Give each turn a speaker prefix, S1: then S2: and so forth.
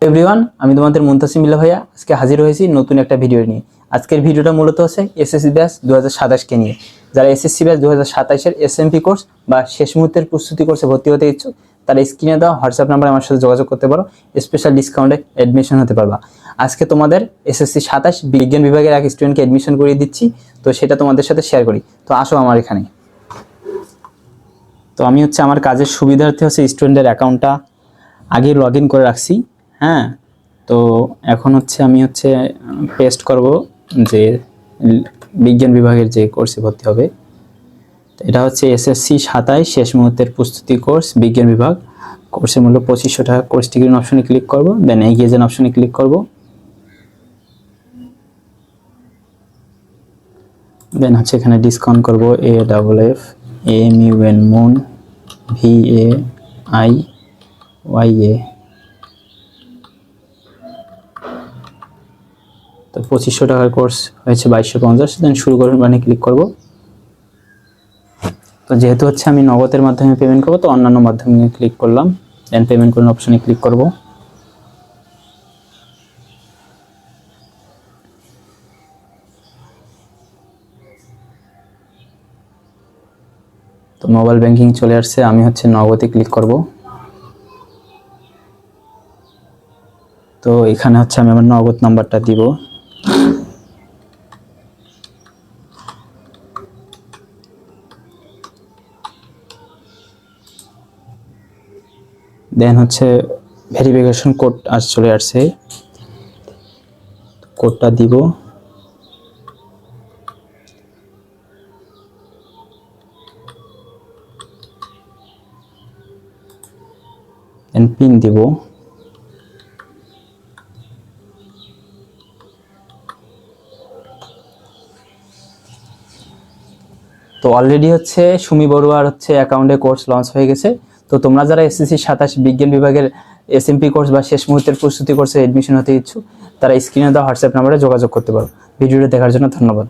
S1: Everyone, আমি তোমাদের মুনতাসিম বিল্লাহ ভাইয়া আজকে হাজির হয়েছি নতুন একটা ভিডিও নিয়ে। আজকের ভিডিওটা মূলত হচ্ছে এসএসসি ব্যাচ 2027 কে নিয়ে। যারা এসএসসি ব্যাচ 2027 এর এসএমপি কোর্স বা শেষ মুহূর্তের প্রস্তুতি কোর্সে ভর্তি হতে ইচ্ছুক, তারা স্ক্রিনে দেওয়া হোয়াটসঅ্যাপ নাম্বারে আমার সাথে যোগাযোগ করতে পারো। স্পেশাল ডিসকাউন্টে অ্যাডমিশন হতে পারবা। আজকে তোমাদের এসএসসি 27 বিজ্ঞান বিভাগের এক স্টুডেন্টকে অ্যাডমিশন করিয়ে দিচ্ছি, তো সেটা তোমাদের সাথে শেয়ার করি। তো আসো আমার এখানে। তো আমি হচ্ছে আমার কাজের সুবিধার্থে হচ্ছে স্টুডেন্টের অ্যাকাউন্টটা আগে লগ ইন করে রাখছি। হ্যাঁ, তো এখন হচ্ছে আমি পেস্ট করব যে বিজ্ঞান বিভাগের যে কোর্সে ভর্তি হবে। এটা হচ্ছে এসএসসি 27 শেষ মুহূর্তের প্রস্তুতি কোর্স বিজ্ঞান বিভাগ। কোর্সের মূল্য 2500 টাকা। কোর্স টিকিট অপশনে ক্লিক করব, দেন এগিয়ে যান অপশনে ক্লিক করব, দেন হচ্ছে এখানে ডিসকাউন্ট করব AFF MUN মুন VAIYA। তো 2500 টাকার কোর্স হয়েছে 2250। দেন শুরু করুন মানে ক্লিক করব। তো যেহেতু হচ্ছে আমি নগদের মাধ্যমে পেমেন্ট করব, তো অন্যান্য মাধ্যমে ক্লিক করলাম, দেন পেমেন্ট করুন অপশনে ক্লিক করব। তো মোবাইল ব্যাংকিং চলে আসছে, আমি হচ্ছে নগদে ক্লিক করব। তো এখানে হচ্ছে আমি আমার নগদ নাম্বারটা দিব। দেন হচ্ছে ভেরিফিকেশন কোড চলে আসছে, কোডটা দিব। দেন পিন দিব। তো অলরেডি হচ্ছে সুমি বড়ুয়ার অ্যাকাউন্টে কোর্স লঞ্চ হয়ে গেছে। তো তোমরা যারা এসএসসি 27 বিজ্ঞান বিভাগের এসএমপি কোর্স বা শেষ মুহূর্তের প্রস্তুতি কোর্সে এডমিশন হতে ইচ্ছুক, তারা স্ক্রিনে দেওয়া হোয়াটসঅ্যাপ নাম্বারে যোগাযোগ করতে পারো। ভিডিওটা দেখার জন্য ধন্যবাদ।